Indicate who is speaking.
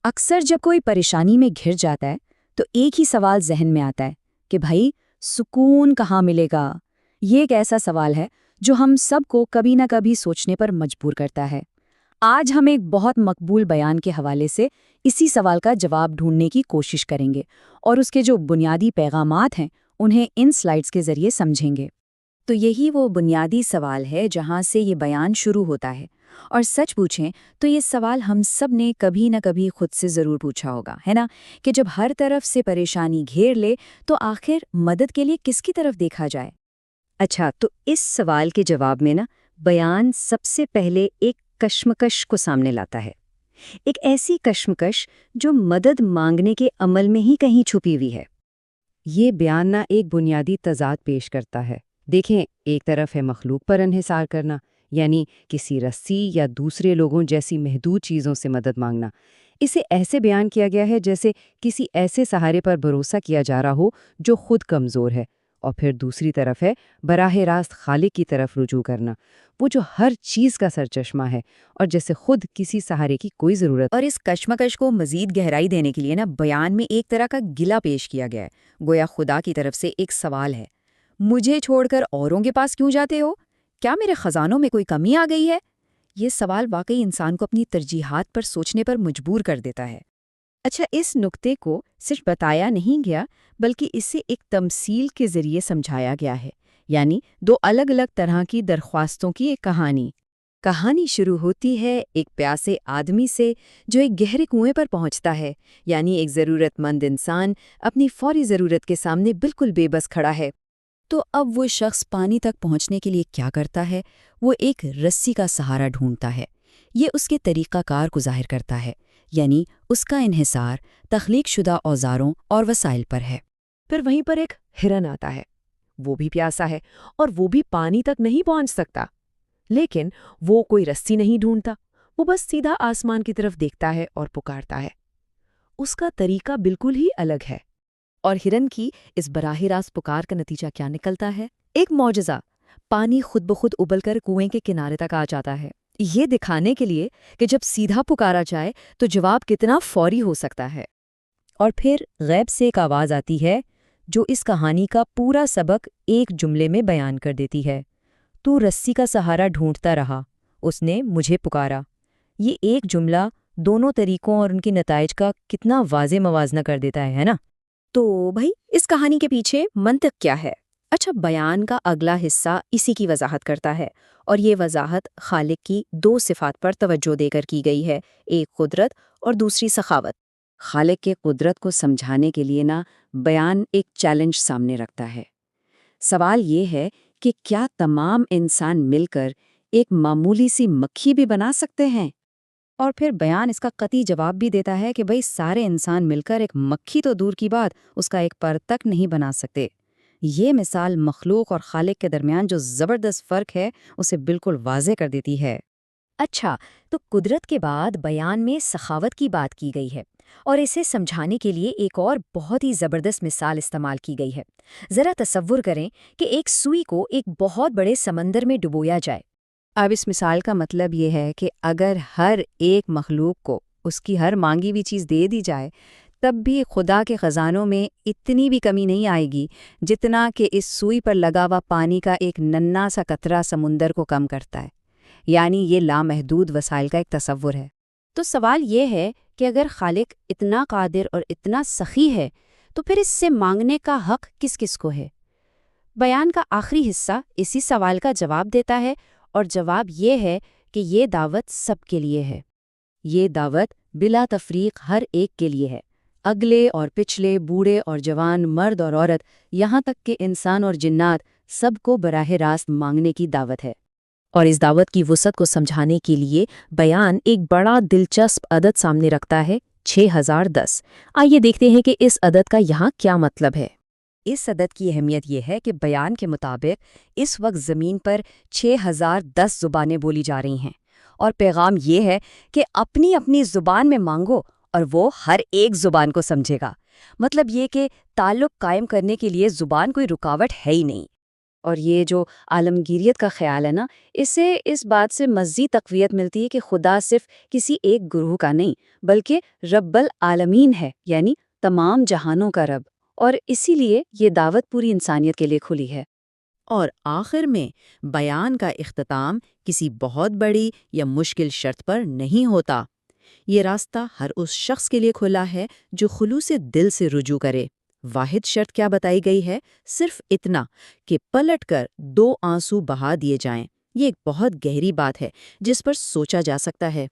Speaker 1: اکثر جب کوئی پریشانی میں گھر جاتا ہے تو ایک ہی سوال ذہن میں آتا ہے کہ بھائی سکون کہاں ملے گا؟ یہ ایک ایسا سوال ہے جو ہم سب کو کبھی نہ کبھی سوچنے پر مجبور کرتا ہے۔ آج ہم ایک بہت مقبول بیان کے حوالے سے اسی سوال کا جواب ڈھونڈنے کی کوشش کریں گے اور اس کے جو بنیادی پیغامات ہیں انہیں ان سلائیڈز کے ذریعے سمجھیں گے۔ تو یہی وہ بنیادی سوال ہے جہاں سے یہ بیان شروع ہوتا ہے، اور سچ پوچھیں تو یہ سوال ہم سب نے کبھی نہ کبھی خود سے ضرور پوچھا ہوگا، ہے نا؟ کہ جب ہر طرف سے پریشانی گھیر لے تو آخر مدد کے لیے کس کی طرف دیکھا جائے؟ اچھا، تو اس سوال کے جواب میں بیان سب سے پہلے ایک کشمکش کو سامنے لاتا ہے، ایک ایسی کشمکش جو مدد مانگنے کے عمل میں ہی کہیں چھپی ہوئی ہے۔ یہ بیان ایک بنیادی تضاد پیش کرتا ہے۔ دیکھیں، ایک طرف ہے مخلوق پر انحصار کرنا، یعنی کسی رسی یا دوسرے لوگوں جیسی محدود چیزوں سے مدد مانگنا۔ اسے ایسے بیان کیا گیا ہے جیسے کسی ایسے سہارے پر بھروسہ کیا جا رہا ہو جو خود کمزور ہے، اور پھر دوسری طرف ہے براہ راست خالق کی طرف رجوع کرنا، وہ جو ہر چیز کا سرچشمہ ہے اور جیسے خود کسی سہارے کی کوئی ضرورت۔ اور اس کشمکش کو مزید گہرائی دینے کے لیے بیان میں ایک طرح کا گلہ پیش کیا گیا ہے، گویا خدا کی طرف سے ایک سوال ہے، مجھے چھوڑ کر اوروں کے پاس کیوں جاتے ہو؟ کیا میرے خزانوں میں کوئی کمی آ گئی ہے؟ یہ سوال واقعی انسان کو اپنی ترجیحات پر سوچنے پر مجبور کر دیتا ہے۔ اچھا، اس نقطے کو صرف بتایا نہیں گیا بلکہ اسے ایک تمثیل کے ذریعے سمجھایا گیا ہے، یعنی دو الگ الگ طرح کی درخواستوں کی ایک کہانی شروع ہوتی ہے ایک پیاسے آدمی سے جو ایک گہرے کنویں پر پہنچتا ہے، یعنی ایک ضرورت مند انسان اپنی فوری ضرورت کے سامنے بالکل بے بس کھڑا ہے۔ تو اب وہ شخص پانی تک پہنچنے کے لیے کیا کرتا ہے؟ وہ ایک رسی کا سہارا ڈھونڈتا ہے۔ یہ اس کے طریقہ کار کو ظاہر کرتا ہے، یعنی اس کا انحصار تخلیق شدہ اوزاروں اور وسائل پر ہے۔ پھر وہیں پر ایک ہرن آتا ہے، وہ بھی پیاسا ہے اور وہ بھی پانی تک نہیں پہنچ سکتا، لیکن وہ کوئی رسی نہیں ڈھونڈتا، وہ بس سیدھا آسمان کی طرف دیکھتا ہے اور پکارتا ہے۔ اس کا طریقہ بالکل ہی الگ ہے۔ اور ہرن کی اس براہ راست پکار کا نتیجہ کیا نکلتا ہے؟ ایک معجزہ، پانی خود بخود ابل کر کنویں کے کنارے تک آ جاتا ہے، یہ دکھانے کے لیے کہ جب سیدھا پکارا جائے تو جواب کتنا فوری ہو سکتا ہے۔ اور پھر غیب سے ایک آواز آتی ہے جو اس کہانی کا پورا سبق ایک جملے میں بیان کر دیتی ہے، تو رسی کا سہارا ڈھونڈتا رہا، اس نے مجھے پکارا۔ یہ ایک جملہ دونوں طریقوں اور ان کے نتائج کا کتنا واضح موازنہ کر دیتا ہے نا؟ تو بھائی، اس کہانی کے پیچھے منطق کیا ہے؟ اچھا، بیان کا اگلا حصہ اسی کی وضاحت کرتا ہے، اور یہ وضاحت خالق کی دو صفات پر توجہ دے کر کی گئی ہے، ایک قدرت اور دوسری سخاوت۔ خالق کے قدرت کو سمجھانے کے لیے بیان ایک چیلنج سامنے رکھتا ہے۔ سوال یہ ہے کہ کیا تمام انسان مل کر ایک معمولی سی مکھی بھی بنا سکتے ہیں؟ اور پھر بیان اس کا قطعی جواب بھی دیتا ہے کہ بھئی سارے انسان مل کر ایک مکھی تو دور کی بات، اس کا ایک پر تک نہیں بنا سکتے۔ یہ مثال مخلوق اور خالق کے درمیان جو زبردست فرق ہے اسے بالکل واضح کر دیتی ہے۔ اچھا، تو قدرت کے بعد بیان میں سخاوت کی بات کی گئی ہے، اور اسے سمجھانے کے لیے ایک اور بہت ہی زبردست مثال استعمال کی گئی ہے۔ ذرا تصور کریں کہ ایک سوئی کو ایک بہت بڑے سمندر میں ڈبویا جائے۔ اب اس مثال کا مطلب یہ ہے کہ اگر ہر ایک مخلوق کو اس کی ہر مانگی ہوئی چیز دے دی جائے تب بھی خدا کے خزانوں میں اتنی بھی کمی نہیں آئے گی جتنا کہ اس سوئی پر لگا ہوا پانی کا ایک ننھا سا قطرہ سمندر کو کم کرتا ہے۔ یعنی یہ لامحدود وسائل کا ایک تصور ہے۔ تو سوال یہ ہے کہ اگر خالق اتنا قادر اور اتنا سخی ہے تو پھر اس سے مانگنے کا حق کس کس کو ہے؟ بیان کا آخری حصہ اسی سوال کا جواب دیتا ہے، اور جواب یہ ہے کہ یہ دعوت سب کے لیے ہے۔ یہ دعوت بلا تفریق ہر ایک کے لیے ہے، اگلے اور پچھلے، بوڑھے اور جوان، مرد اور عورت، یہاں تک کہ انسان اور جنات، سب کو براہ راست مانگنے کی دعوت ہے۔ اور اس دعوت کی وسعت کو سمجھانے کے لیے بیان ایک بڑا دلچسپ عدد سامنے رکھتا ہے، 6010۔ آئیے دیکھتے ہیں کہ اس عدد کا یہاں کیا مطلب ہے۔ اس عدد کی اہمیت یہ ہے کہ بیان کے مطابق اس وقت زمین پر 6010 زبانیں بولی جا رہی ہیں، اور پیغام یہ ہے کہ اپنی اپنی زبان میں مانگو اور وہ ہر ایک زبان کو سمجھے گا۔ مطلب یہ کہ تعلق قائم کرنے کے لیے زبان کوئی رکاوٹ ہے ہی نہیں۔ اور یہ جو عالمگیریت کا خیال ہے نا، اس سے اس بات سے مزید تقویت ملتی ہے کہ خدا صرف کسی ایک گروہ کا نہیں بلکہ رب العالمین ہے، یعنی تمام جہانوں کا رب، اور اسی لیے یہ دعوت پوری انسانیت کے لیے کھلی ہے۔
Speaker 2: اور آخر میں بیان کا اختتام کسی بہت بڑی یا مشکل شرط پر نہیں ہوتا۔ یہ راستہ ہر اس شخص کے لیے کھلا ہے جو خلوص دل سے رجوع کرے۔ واحد شرط کیا بتائی گئی ہے؟ صرف اتنا کہ پلٹ کر 2 آنسو بہا دیے جائیں۔ یہ ایک بہت گہری بات ہے جس پر سوچا جا سکتا ہے۔